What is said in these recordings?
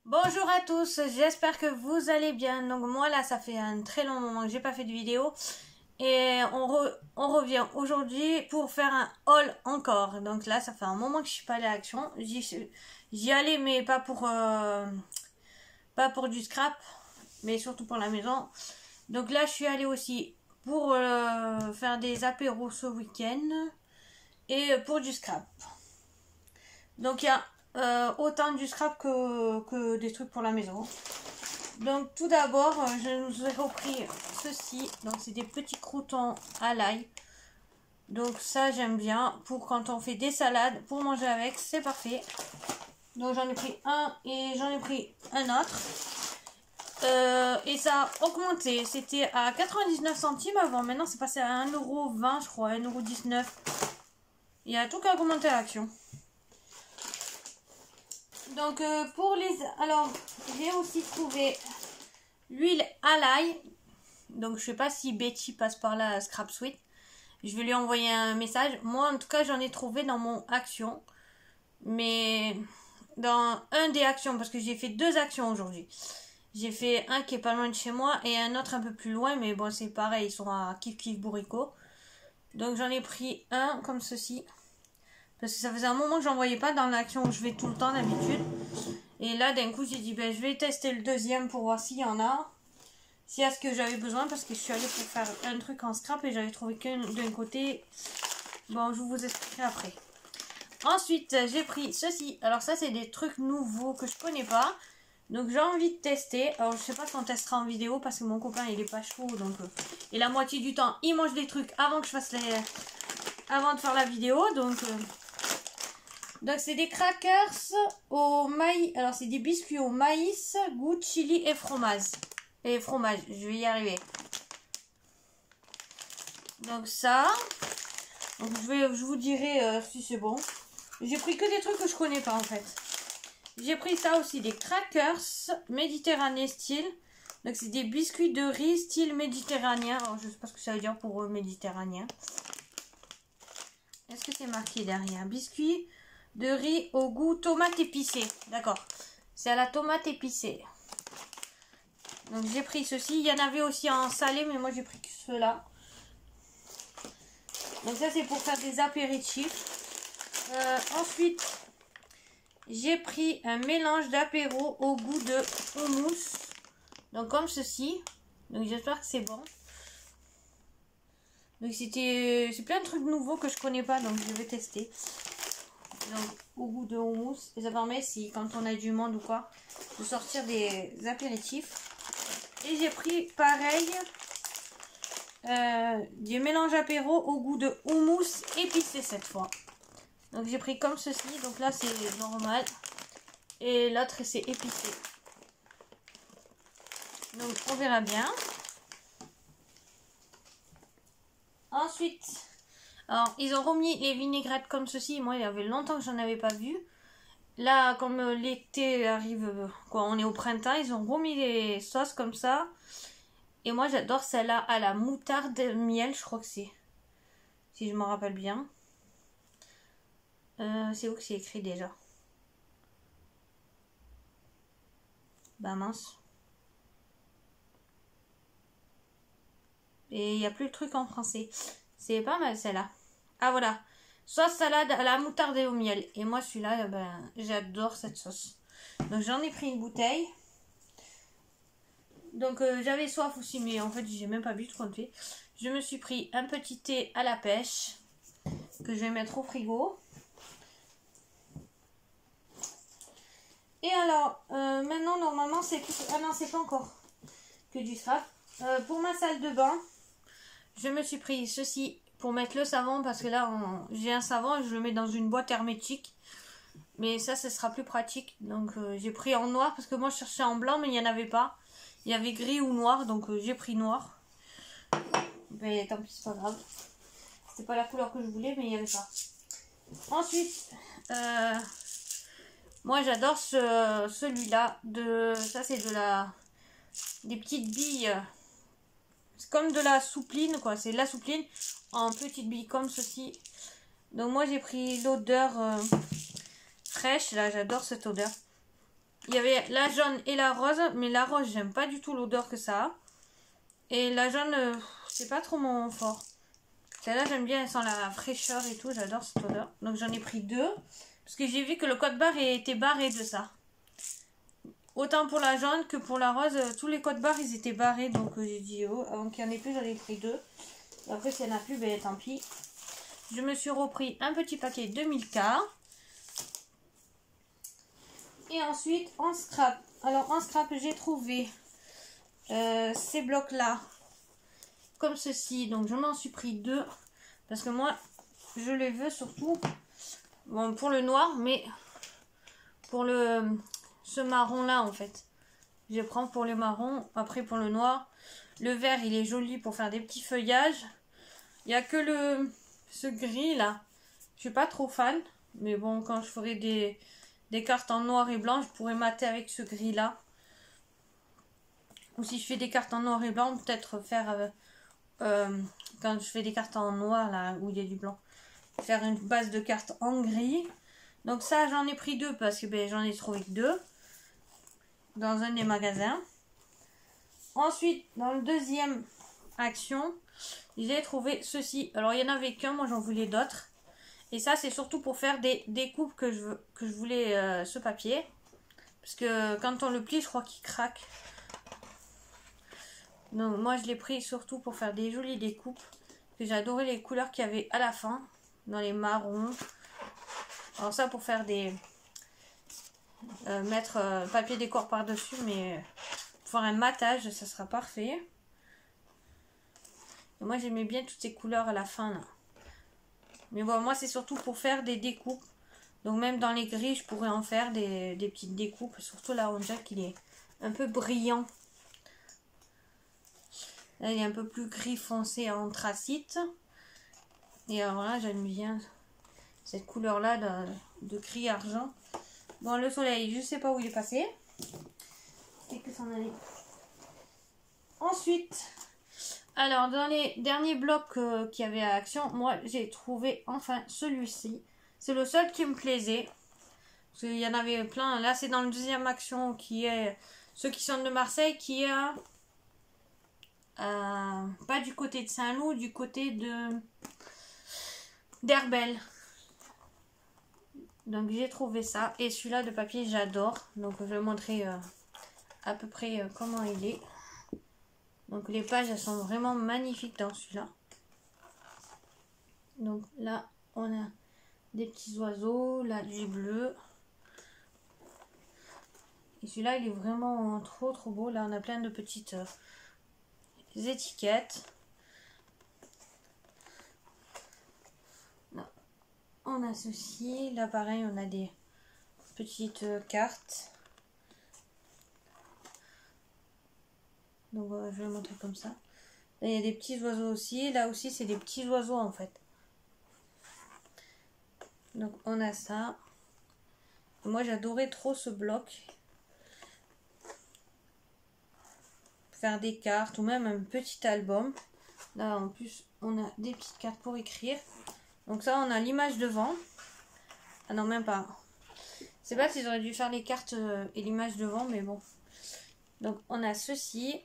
Bonjour à tous, j'espère que vous allez bien. Donc moi là ça fait un très long moment que j'ai pas fait de vidéo et on revient aujourd'hui pour faire un haul encore. Donc là ça fait un moment que je suis pas allée à Action. J'y allais mais pas pour du scrap, mais surtout pour la maison. Donc là je suis allée aussi pour faire des apéros ce week-end et pour du scrap. Donc il y a autant du scrap que des trucs pour la maison. Donc tout d'abord, je nous ai repris ceci. Donc c'est des petits croûtons à l'ail. Donc ça j'aime bien pour quand on fait des salades, pour manger avec, c'est parfait. Donc j'en ai pris un et j'en ai pris un autre. Et ça a augmenté. C'était à 99 centimes avant. Maintenant c'est passé à 1,20 € je crois, 1,19 €. Il y a tout qui a augmenté à Action. Donc alors j'ai aussi trouvé l'huile à l'ail. Donc je sais pas si Betty passe par là à Scrap Sweet. Je vais lui envoyer un message. Moi en tout cas j'en ai trouvé dans mon Action. Mais dans un des actions, parce que j'ai fait deux actions aujourd'hui. J'ai fait un qui est pas loin de chez moi et un autre un peu plus loin. Mais bon c'est pareil, ils sont à Kif Kif Bourrico. Donc j'en ai pris un comme ceci. Parce que ça faisait un moment que j'en voyais pas dans l'action où je vais tout le temps d'habitude. Et là d'un coup j'ai dit ben je vais tester le deuxième pour voir s'il y en a. S'il y a ce que j'avais besoin, parce que je suis allée pour faire un truc en scrap et j'avais trouvé qu'un d'un côté. Bon je vous expliquerai après. Ensuite j'ai pris ceci. Alors ça c'est des trucs nouveaux que je connais pas. Donc j'ai envie de tester. Alors je sais pas si on testera en vidéo parce que mon copain il est pas chaud. Donc et la moitié du temps il mange des trucs avant que je fasse avant de faire la vidéo. Donc c'est des crackers au maïs. Alors c'est des biscuits au maïs, goût chili et fromage. Je vais y arriver. Donc ça. Donc je vous dirai si c'est bon. J'ai pris que des trucs que je connais pas en fait. J'ai pris ça aussi, des crackers méditerranéen style. Donc c'est des biscuits de riz style méditerranéen. Alors je sais pas ce que ça veut dire pour méditerranéen. Est-ce que c'est marqué derrière? Biscuits de riz au goût tomate épicée. D'accord. C'est à la tomate épicée. Donc j'ai pris ceci. Il y en avait aussi en salé, mais moi j'ai pris que ceux-là. Donc ça c'est pour faire des apéritifs. Ensuite, j'ai pris un mélange d'apéro au goût de houmous. Donc comme ceci. Donc j'espère que c'est bon. Donc c'est plein de trucs nouveaux que je connais pas, donc je vais tester. Donc au goût de houmous, et ça permet, si quand on a du monde ou quoi, de sortir des apéritifs. Et j'ai pris pareil du mélange apéro au goût de houmous épicé cette fois. Donc j'ai pris comme ceci, donc là c'est normal et l'autre c'est épicé. Donc on verra bien. Ensuite, alors ils ont remis les vinaigrettes comme ceci. Moi il y avait longtemps que j'en avais pas vu. Là comme l'été arrive, quoi, on est au printemps, ils ont remis les sauces comme ça. Et moi j'adore celle-là à la moutarde miel, je crois que c'est. Si je me rappelle bien. C'est où que c'est écrit déjà? Bah mince. Et il n'y a plus le truc en français. C'est pas mal celle-là. Ah voilà. Sauce salade à la moutarde et au miel. Et moi celui-là, ben, j'adore cette sauce. Donc j'en ai pris une bouteille. Donc j'avais soif aussi, mais en fait j'ai même pas bu tout compte fait. Je me suis pris un petit thé à la pêche que je vais mettre au frigo. Et alors maintenant normalement c'est plus... Ah non, c'est pas encore que du scrap. Pour ma salle de bain, je me suis pris ceci pour mettre le savon parce que là j'ai un savon et je le mets dans une boîte hermétique. Mais ça, ce sera plus pratique. Donc j'ai pris en noir parce que moi je cherchais en blanc mais il n'y en avait pas. Il y avait gris ou noir, donc j'ai pris noir. Mais tant pis, c'est pas grave. C'était pas la couleur que je voulais, mais il n'y avait pas. Ensuite, moi j'adore celui-là. Ça c'est des petites billes. C'est comme de la soupline, quoi. C'est de la soupline en petites billes comme ceci. Donc moi j'ai pris l'odeur fraîche. Là j'adore cette odeur. Il y avait la jaune et la rose, mais la rose, j'aime pas du tout l'odeur que ça a. Et la jaune, c'est pas trop mon fort. Celle-là, j'aime bien, elle sent la fraîcheur et tout, j'adore cette odeur. Donc j'en ai pris 2, parce que j'ai vu que le code barre était barré de ça. Autant pour la jaune que pour la rose, tous les codes barres, ils étaient barrés. Donc j'ai dit, oh, avant qu'il n'y en ait plus, j'en ai pris 2. Et après, s'il n'y en a plus, ben tant pis. Je me suis repris un petit paquet de Milka. Et ensuite, en scrap. Alors, en scrap, j'ai trouvé ces blocs-là. Comme ceci. Donc, je m'en suis pris 2. Parce que moi, je les veux surtout bon, pour le noir, mais pour ce marron-là, en fait. Je prends pour le marron. Après, pour le noir. Le vert, il est joli pour faire des petits feuillages. Il n'y a que ce gris-là. Je suis pas trop fan. Mais bon, quand je ferai des cartes en noir et blanc, je pourrais mater avec ce gris là. Ou si je fais des cartes en noir et blanc, peut-être faire quand je fais des cartes en noir là où il y a du blanc, faire une base de cartes en gris. Donc ça, j'en ai pris 2 parce que ben, j'en ai trouvé que 2 dans un des magasins. Ensuite, dans le deuxième action, j'ai trouvé ceci. Alors il y en avait qu'un, moi j'en voulais d'autres. Et ça, c'est surtout pour faire des découpes que je voulais ce papier. Parce que quand on le plie, je crois qu'il craque. Donc moi, je l'ai pris surtout pour faire des jolies découpes. J'ai adoré les couleurs qu'il y avait à la fin. Dans les marrons. Alors ça, pour faire des... mettre papier décor par-dessus. Mais pour faire un matage, ça sera parfait. Et moi, j'aimais bien toutes ces couleurs à la fin, là. Mais bon, moi, c'est surtout pour faire des découpes. Donc, même dans les gris, je pourrais en faire des petites découpes. Surtout là, on dirait qu'il est un peu brillant. Là, il est un peu plus gris foncé anthracite. Et alors là, j'aime bien cette couleur-là de gris argent. Bon, le soleil, je sais pas où il est passé. Et que s'en allait. Ensuite... Alors, dans les derniers blocs qu'il y avait à Action, moi, j'ai trouvé enfin celui-ci. C'est le seul qui me plaisait. Parce qu'il y en avait plein. Là, c'est dans le deuxième Action qui est ceux qui sont de Marseille, qui est pas du côté de Saint-Loup, du côté d'Herbel. Donc, j'ai trouvé ça. Et celui-là de papier, j'adore. Donc, je vais montrer à peu près comment il est. Donc les pages, elles sont vraiment magnifiques dans celui-là. Donc là, on a des petits oiseaux, là du bleu. Et celui-là, il est vraiment trop beau. Là, on a plein de petites étiquettes. Là, on a ceci. Là, pareil, on a des petites cartes. Donc je vais montrer comme ça. Là, il y a des petits oiseaux aussi. Là aussi, c'est des petits oiseaux en fait. Donc on a ça. Moi, j'adorais trop ce bloc. Faire des cartes ou même un petit album. Là, en plus, on a des petites cartes pour écrire. Donc ça, on a l'image devant. Ah non, même pas. Je sais pas si j'aurais dû faire les cartes et l'image devant, mais bon. Donc on a ceci.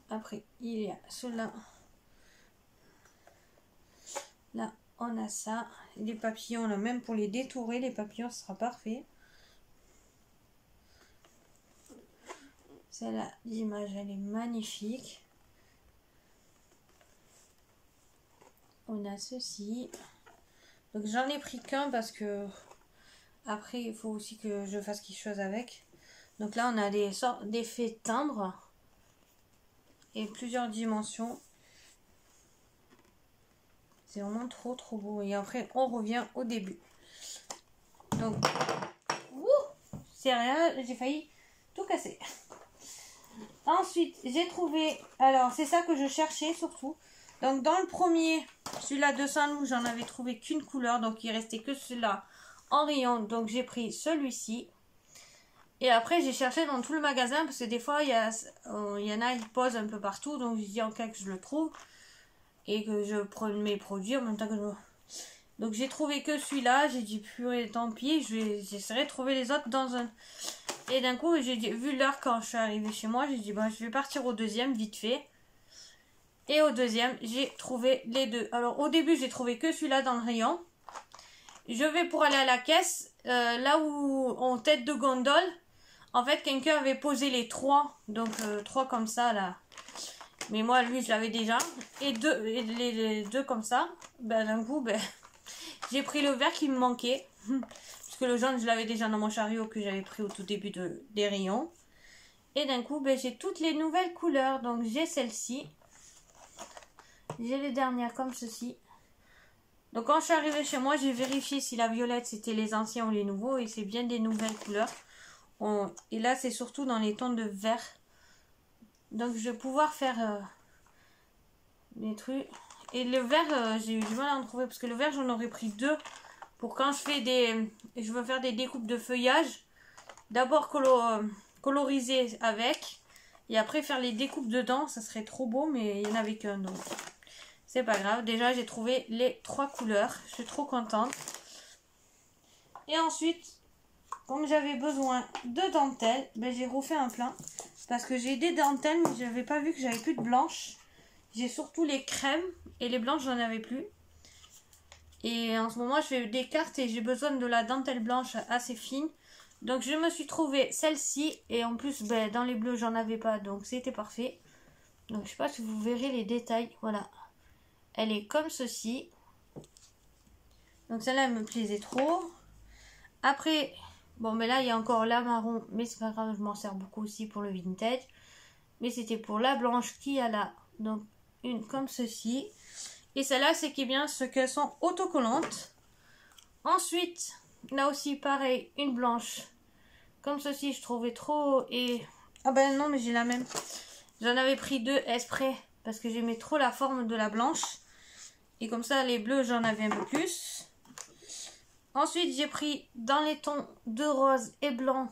Après, il y a cela. Là, on a ça. Les papillons, là, même pour les détourer, les papillons, ce sera parfait. Celle-là, l'image, elle est magnifique. On a ceci. Donc, j'en ai pris qu'un parce que après, il faut aussi que je fasse quelque chose avec. Donc là, on a des sortes d'effets timbres. Et plusieurs dimensions. C'est vraiment trop beau. Et après, on revient au début. Donc, c'est rien, j'ai failli tout casser. Ensuite, j'ai trouvé... Alors, c'est ça que je cherchais surtout. Donc, dans le premier, celui-là de Saint-Loup, j'en avais trouvé qu'une couleur. Donc, il restait que celui-là en rayon. Donc, j'ai pris celui-ci. Et après, j'ai cherché dans tout le magasin. Parce que des fois, il y en a, ils posent un peu partout. Donc, je dis en cas que je le trouve. Et que je prenne mes produits en même temps que je... Donc j'ai trouvé que celui-là, j'ai dit purée tant pis, j'essaierai de trouver les autres dans un... Et d'un coup j'ai vu l'heure quand je suis arrivée chez moi, j'ai dit bah je vais partir au deuxième vite fait. Et au deuxième j'ai trouvé les deux. Alors au début j'ai trouvé que celui-là dans le rayon. Je vais pour aller à la caisse, là où en tête de gondole, en fait quelqu'un avait posé les trois, donc trois comme ça là. Mais moi lui je l'avais déjà. Et les deux comme ça, ben d'un coup ben... J'ai pris le vert qui me manquait. Parce que le jaune, je l'avais déjà dans mon chariot que j'avais pris au tout début des rayons. Et d'un coup, ben, j'ai toutes les nouvelles couleurs. Donc j'ai celle-ci. J'ai les dernières comme ceci. Donc quand je suis arrivée chez moi, j'ai vérifié si la violette c'était les anciens ou les nouveaux. Et c'est bien des nouvelles couleurs. Et là, c'est surtout dans les tons de vert. Donc je vais pouvoir faire des trucs. Et le vert, j'ai eu du mal à en trouver parce que le vert, j'en aurais pris deux pour quand je fais je veux faire des découpes de feuillage. D'abord coloriser avec et après faire les découpes dedans. Ça serait trop beau, mais il n'y en avait qu'un, donc c'est pas grave. Déjà, j'ai trouvé les trois couleurs. Je suis trop contente. Et ensuite, comme j'avais besoin de dentelles, ben, j'ai refait un plein parce que j'ai des dentelles, mais je n'avais pas vu que j'avais plus de blanches. J'ai surtout les crèmes et les blanches, j'en avais plus. Et en ce moment, je fais des cartes et j'ai besoin de la dentelle blanche assez fine. Donc, je me suis trouvé celle-ci. Et en plus, ben, dans les bleus, j'en avais pas. Donc, c'était parfait. Donc, je sais pas si vous verrez les détails. Voilà. Elle est comme ceci. Donc, celle-là, elle me plaisait trop. Après, bon, mais là, il y a encore la marron. Mais c'est pas grave, je m'en sers beaucoup aussi pour le vintage. Mais c'était pour la blanche qui a là. Donc, une comme ceci. Et celle-là, c'est qui est bien, ce qu'elles sont autocollantes. Ensuite, là aussi, pareil, une blanche. Comme ceci, je trouvais trop. Et ah ben non, mais j'ai la même. J'en avais pris deux exprès parce que j'aimais trop la forme de la blanche. Et comme ça, les bleus, j'en avais un peu plus. Ensuite, j'ai pris dans les tons de rose et blanc.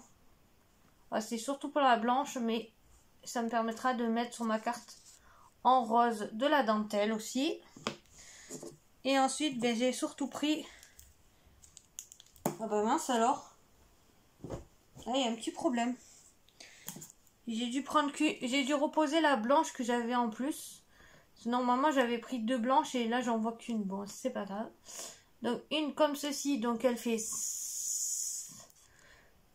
C'est surtout pour la blanche, mais ça me permettra de mettre sur ma carte en rose de la dentelle aussi. Et ensuite, ben, j'ai surtout pris... Ah bah mince alors. Là, il y a un petit problème. J'ai dû reposer la blanche que j'avais en plus. Normalement, j'avais pris deux blanches et là, j'en vois qu'une. Bon, c'est pas grave. Donc, une comme ceci. Donc, elle fait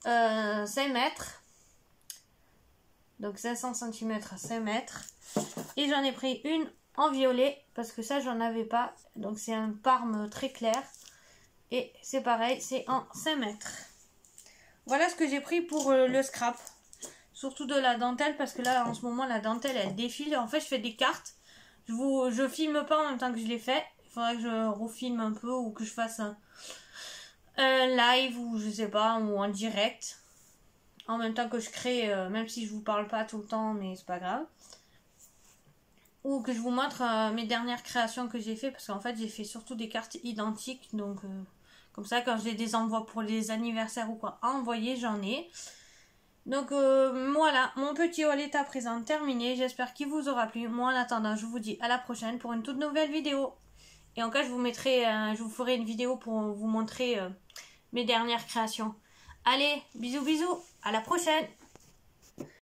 5 mètres. Donc, 500 cm à 5 mètres. Et j'en ai pris une en violet parce que ça, j'en avais pas. Donc, c'est un parme très clair. Et c'est pareil, c'est en 5 mètres. Voilà ce que j'ai pris pour le scrap. Surtout de la dentelle parce que là, en ce moment, la dentelle, elle défile. En fait, je fais des cartes. Je filme pas en même temps que je les fais. Il faudrait que je refilme un peu ou que je fasse un live ou je sais pas, ou en direct. En même temps que je crée, même si je vous parle pas tout le temps, mais c'est pas grave. Ou que je vous montre mes dernières créations que j'ai fait parce qu'en fait, j'ai fait surtout des cartes identiques. Donc, comme ça, quand j'ai des envois pour les anniversaires ou quoi à envoyer, j'en ai. Donc voilà, mon petit haul est à présent terminé. J'espère qu'il vous aura plu. Moi, en attendant, je vous dis à la prochaine pour une toute nouvelle vidéo. Et en cas, je vous ferai une vidéo pour vous montrer mes dernières créations. Allez, bisous bisous, à la prochaine.